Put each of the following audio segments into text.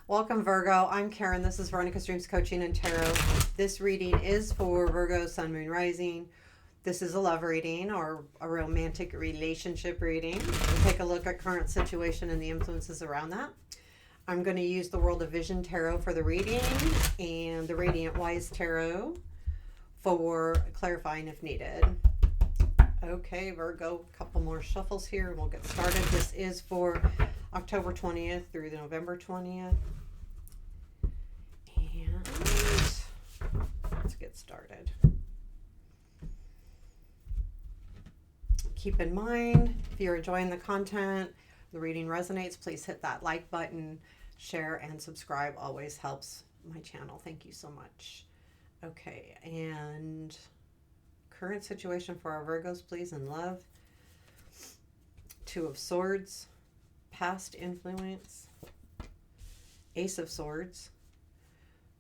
Welcome, Virgo. I'm Karen. This is Veronica's Dreams Coaching and Tarot. This reading is for Virgo, Sun, Moon, Rising. This is a love reading or a romantic relationship reading. We'll take a look at current situation and the influences around that. I'm going to use the World of Vision Tarot for the reading and the Radiant Wise Tarot for clarifying if needed. Okay, Virgo, a couple more shuffles here and we'll get started. This is for October 20th through the November 20th. And let's get started. Keep in mind, if you're enjoying the content, the reading resonates, please hit that like button, share, and subscribe. Always helps my channel. Thank you so much. Okay, and current situation for our Virgos, please, in love. Two of Swords, past influence, Ace of Swords,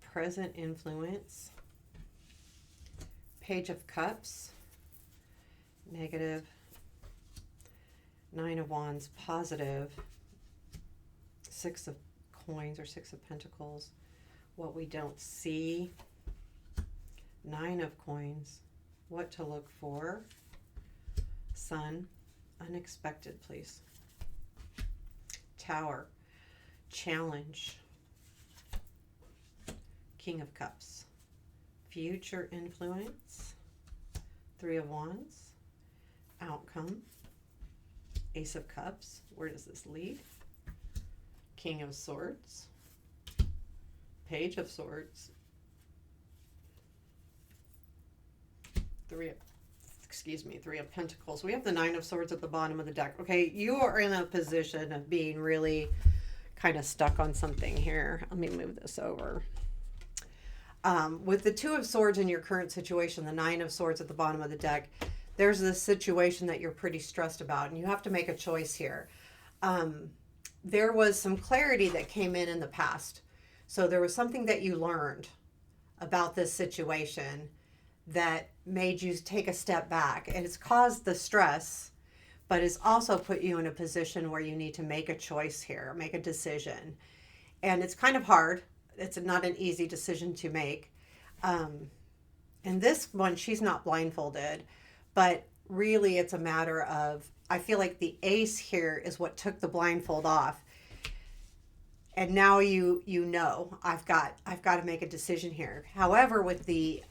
present influence, Page of Cups, negative, Nine of Wands, positive, Six of Coins or Six of Pentacles, what we don't see, Nine of Coins, what to look for, Sun, unexpected, please, Tower, challenge, King of Cups, future influence, Three of Wands, outcome, Ace of Cups, where does this lead, King of Swords, Page of Swords, Three of Pentacles. We have the Nine of Swords at the bottom of the deck. Okay, you are in a position of being really kind of stuck on something here. Let me move this over. With the Two of Swords in your current situation, the Nine of Swords at the bottom of the deck, there's this situation that you're pretty stressed about, and you have to make a choice here. There was some clarity that came in the past. So there was something that you learned about this situation that made you take a step back, and it's caused the stress, but it's also put you in a position where you need to make a choice here, make a decision. And it's kind of hard. It's not an easy decision to make. And this one, she's not blindfolded, but really it's a matter of, I feel like the ace here is what took the blindfold off. And now you know, I've got to make a decision here. However, with the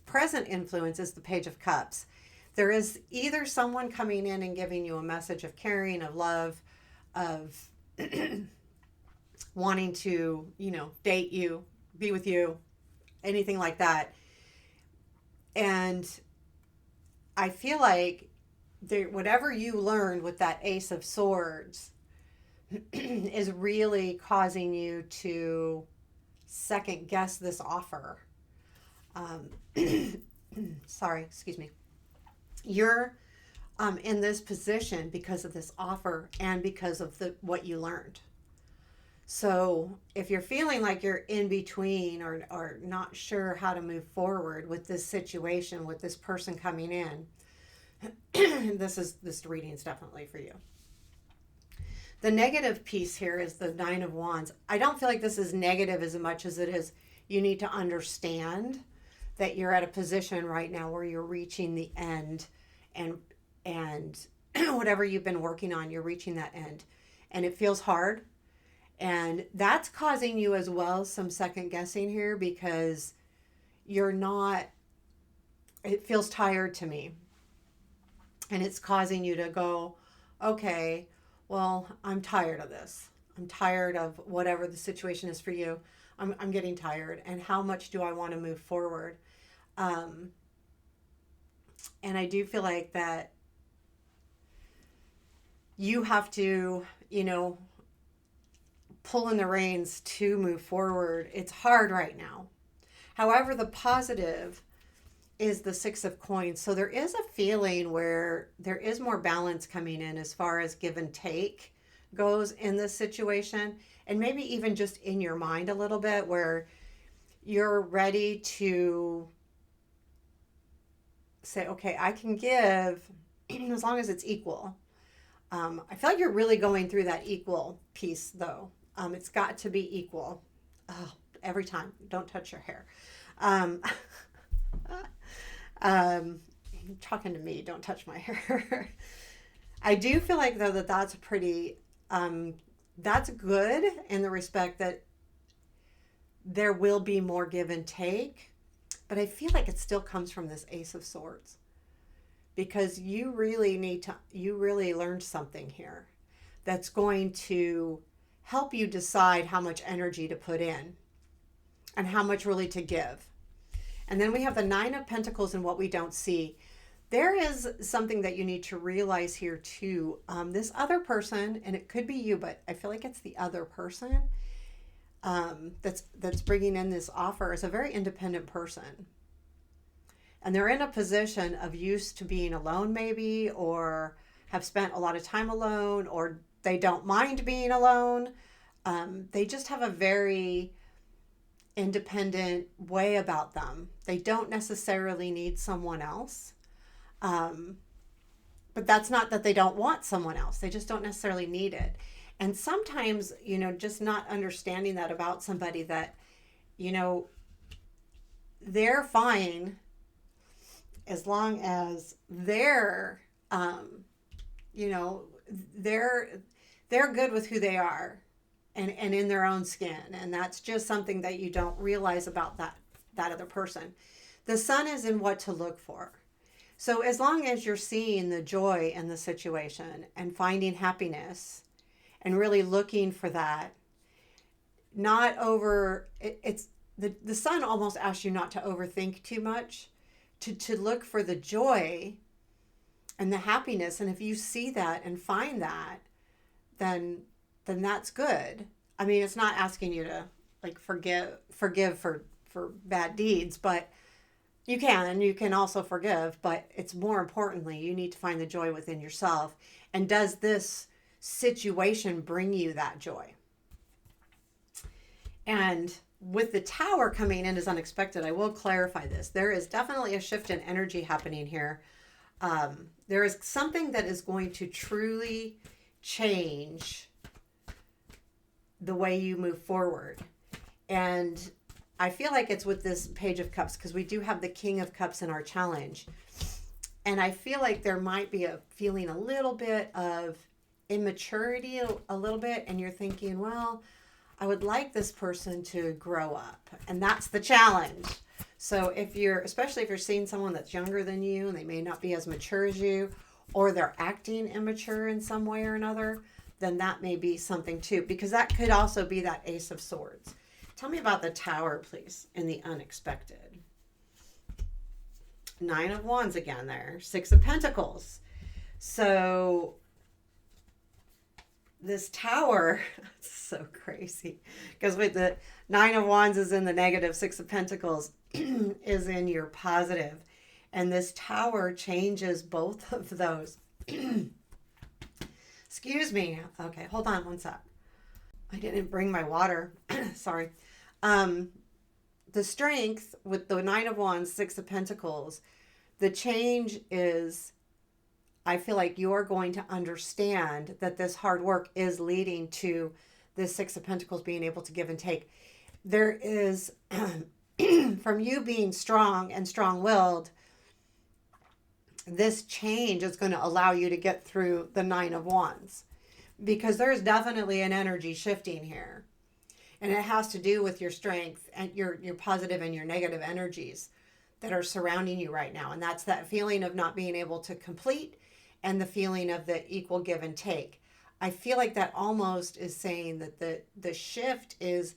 present influence is the Page of Cups. There is either someone coming in and giving you a message of caring, of love, of wanting to, date you, be with you, anything like that. And I feel like whatever you learned with that Ace of Swords is really causing you to second guess this offer. Sorry, excuse me. You're in this position because of this offer and because of what you learned. So if you're feeling like you're in between or not sure how to move forward with this situation, with this person coming in, this reading is definitely for you. The negative piece here is the Nine of Wands. I don't feel like this is negative as much as it is you need to understand that you're at a position right now where you're reaching the end, and whatever you've been working on, you're reaching that end. And it feels hard. And that's causing you as well some second guessing here because it feels tired to me. And it's causing you to go, okay, well, I'm tired of this. I'm tired of whatever the situation is for you. I'm getting tired. And how much do I want to move forward? And I do feel like that you have to, pull in the reins to move forward. It's hard right now. However, the positive is the Six of Coins. So there is a feeling where there is more balance coming in as far as give and take goes in this situation. And maybe even just in your mind a little bit where you're ready to say, okay, I can give as long as it's equal. I feel like you're really going through that equal piece though. It's got to be equal. Oh, every time. Don't touch your hair. Um, talking to me, don't touch my hair. I do feel like, though, that that's pretty, that's good in the respect that there will be more give and take, but I feel like it still comes from this Ace of Swords, because you really learned something here that's going to help you decide how much energy to put in and how much really to give. And then we have the Nine of Pentacles and what we don't see. There is something that you need to realize here too. This other person, and it could be you, but I feel like it's the other person that's bringing in this offer, is a very independent person. And they're in a position of used to being alone maybe, or have spent a lot of time alone, or they don't mind being alone. They just have a very independent way about them. They don't necessarily need someone else. But that's not that they don't want someone else. They just don't necessarily need it. And sometimes, just not understanding that about somebody, that, they're fine as long as they're, they're good with who they are and in their own skin. And that's just something that you don't realize about that other person. The sun is in what to look for. So as long as you're seeing the joy in the situation and finding happiness and really looking for that, not over, it's the sun almost asks you not to overthink too much, to look for the joy and the happiness. And if you see that and find that, then that's good. I mean, it's not asking you to like forgive for bad deeds, but you can also forgive, but it's more importantly, you need to find the joy within yourself. And does this situation bring you that joy? And with the Tower coming in as unexpected, I will clarify this. There is definitely a shift in energy happening here. There is something that is going to truly change the way you move forward. And I feel like it's with this Page of Cups, because we do have the King of Cups in our challenge. And I feel like there might be a feeling a little bit of immaturity, a little bit. And you're thinking, well, I would like this person to grow up. And that's the challenge. So especially if you're seeing someone that's younger than you and they may not be as mature as you, or they're acting immature in some way or another, then that may be something too, because that could also be that Ace of Swords. Tell me about the Tower, please, in the unexpected. Nine of Wands again there. Six of Pentacles. So this Tower, it's so crazy, because with the Nine of Wands is in the negative, Six of Pentacles is in your positive. And this Tower changes both of those. Excuse me. Okay, hold on one sec. I didn't bring my water. Sorry. The Strength with the Nine of Wands, Six of Pentacles, the change is, I feel like you're going to understand that this hard work is leading to this Six of Pentacles being able to give and take. There is, from you being strong and strong-willed, this change is going to allow you to get through the Nine of Wands, because there's definitely an energy shifting here. And it has to do with your strength and your positive and your negative energies that are surrounding you right now. And that's that feeling of not being able to complete and the feeling of the equal give and take. I feel like that almost is saying that the shift is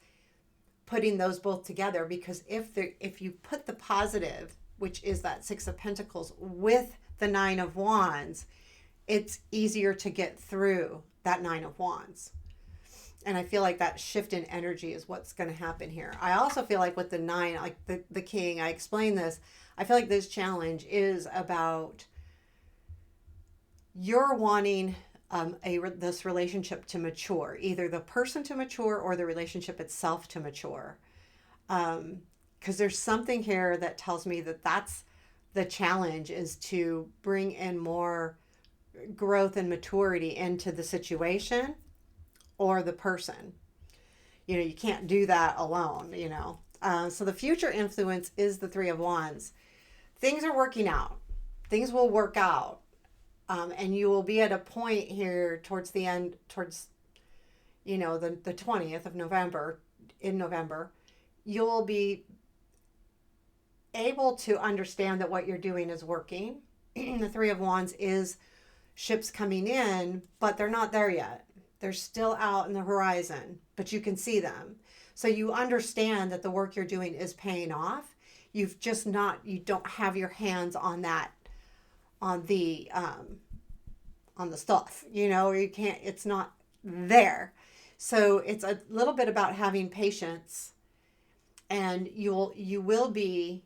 putting those both together, because if you put the positive, which is that Six of Pentacles, with the Nine of Wands, it's easier to get through that Nine of Wands. And I feel like that shift in energy is what's going to happen here. I also feel like with the Nine, like the King, I explained this, I feel like this challenge is about you're wanting this relationship to mature, either the person to mature or the relationship itself to mature. Because there's something here that tells me that that's the challenge, is to bring in more growth and maturity into the situation or the person. You can't do that alone. So the future influence is the Three of Wands. Things are working out. Things will work out. And you will be at a point here towards the end, towards, the 20th of November, in November, you'll be able to understand that what you're doing is working. The Three of Wands is ships coming in, but they're not there yet. They're still out in the horizon, but you can see them. So you understand that the work you're doing is paying off. You don't have your hands on that, on the stuff, you can't, it's not there. So it's a little bit about having patience, and you will be,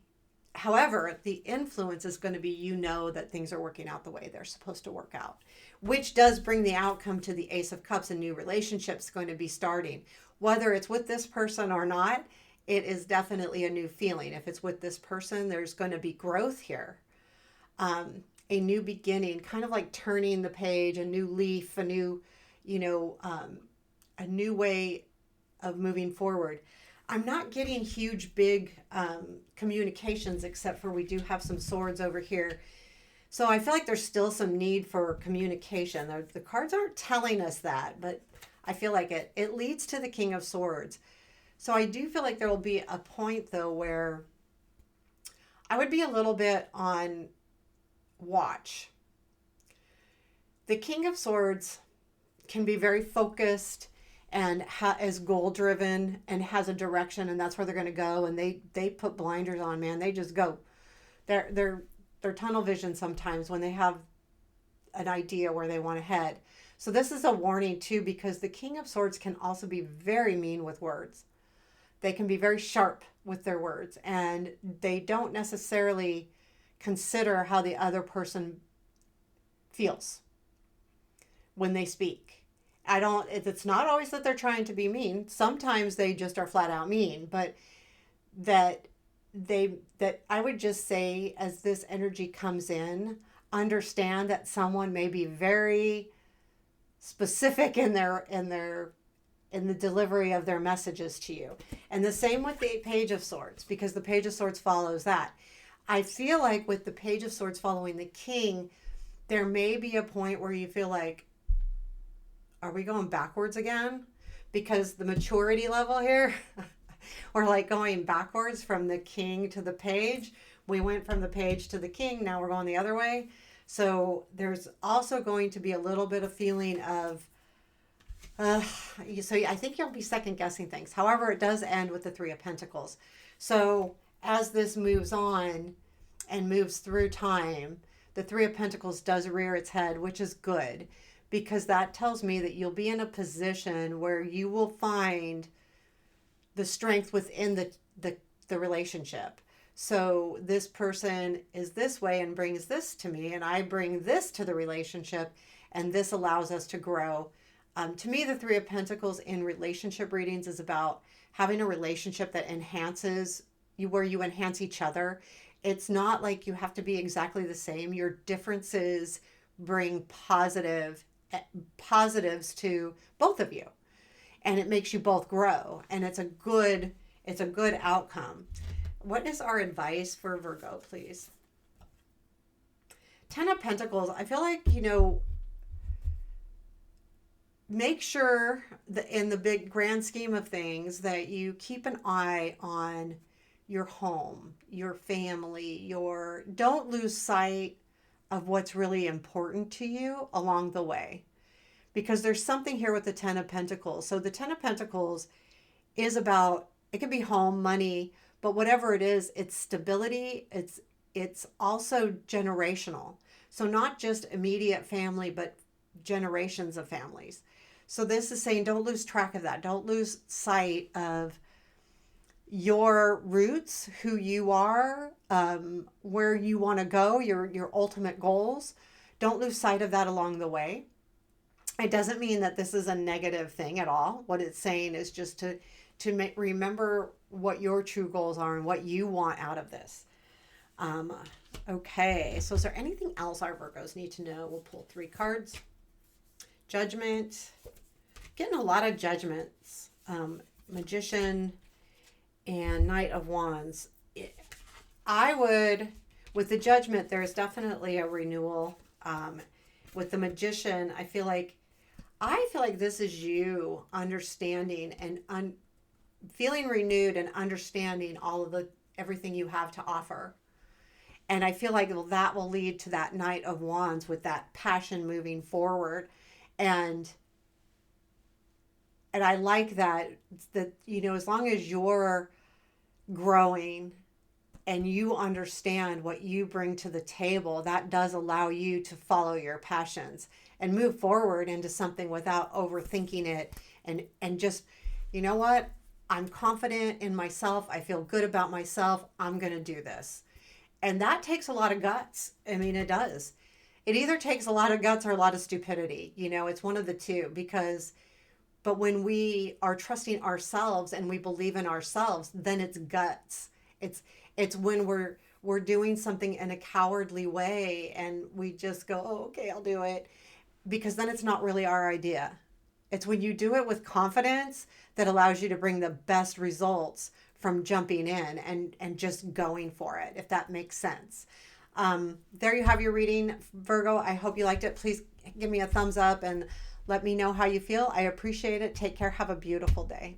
however, the influence is going to be, that things are working out the way they're supposed to work out, which does bring the outcome to the Ace of Cups. A new relationship's going to be starting. Whether it's with this person or not, it is definitely a new feeling. If it's with this person, there's going to be growth here. A new beginning, kind of like turning the page, a new leaf, a new way of moving forward. I'm not getting huge, big communications, except for we do have some swords over here. So I feel like there's still some need for communication. The cards aren't telling us that, but I feel like it leads to the King of Swords. So I do feel like there will be a point, though, where I would be a little bit on watch. The King of Swords can be very focused and is goal driven and has a direction, and that's where they're going to go. And they put blinders on, man. They just go. They're tunnel vision sometimes when they have an idea where they want to head. So this is a warning too, because the King of Swords can also be very mean with words. They can be very sharp with their words, and they don't necessarily consider how the other person feels when they speak. It's not always that they're trying to be mean. Sometimes they just are flat out mean, but that I would just say, as this energy comes in, understand that someone may be very specific in the delivery of their messages to you. And the same with the Page of Swords, because the Page of Swords follows that. I feel like with the Page of Swords following the King, there may be a point where you feel like, are we going backwards again? Because the maturity level here, we're like going backwards from the King to the Page. We went from the Page to the King. Now we're going the other way. So there's also going to be a little bit of feeling of, so I think you'll be second guessing things. However, it does end with the Three of Pentacles. So as this moves on and moves through time, the Three of Pentacles does rear its head, which is good, because that tells me that you'll be in a position where you will find the strength within the relationship. So this person is this way and brings this to me, and I bring this to the relationship, and this allows us to grow. To me, the Three of Pentacles in relationship readings is about having a relationship that enhances you, where you enhance each other. It's not like you have to be exactly the same. Your differences bring positives to both of you, and it makes you both grow, and it's a good outcome. What is our advice for Virgo, please? Ten of Pentacles. I feel like, make sure that in the big grand scheme of things that you keep an eye on your home, your family, don't lose sight of what's really important to you along the way. Because there's something here with the Ten of Pentacles. So the Ten of Pentacles is about, it could be home, money, but whatever it is, it's stability. It's also generational. So not just immediate family, but generations of families. So this is saying, don't lose track of that. Don't lose sight of your roots, who you are, where you want to go, your ultimate goals. Don't lose sight of that along the way. It doesn't mean that this is a negative thing at all. What it's saying is just to remember what your true goals are and what you want out of this. Okay, so is there anything else our Virgos need to know? We'll pull 3 cards. Judgment. Getting a lot of judgments Magician and Knight of Wands. I would, with the Judgment, there's definitely a renewal. With the Magician, I feel like this is you understanding and feeling renewed and understanding all of everything you have to offer. And I feel like that will lead to that Knight of Wands with that passion moving forward. And I like that as long as you're growing and you understand what you bring to the table, that does allow you to follow your passions and move forward into something without overthinking it. And just, you know what? I'm confident in myself. I feel good about myself. I'm going to do this. And that takes a lot of guts. I mean, it does. It either takes a lot of guts or a lot of stupidity. It's one of the two, but when we are trusting ourselves and we believe in ourselves, then it's guts. It's when we're doing something in a cowardly way and we just go, oh, okay, I'll do it. Because then it's not really our idea. It's when you do it with confidence that allows you to bring the best results from jumping in and just going for it, if that makes sense. There you have your reading, Virgo. I hope you liked it. Please give me a thumbs up and let me know how you feel. I appreciate it. Take care. Have a beautiful day.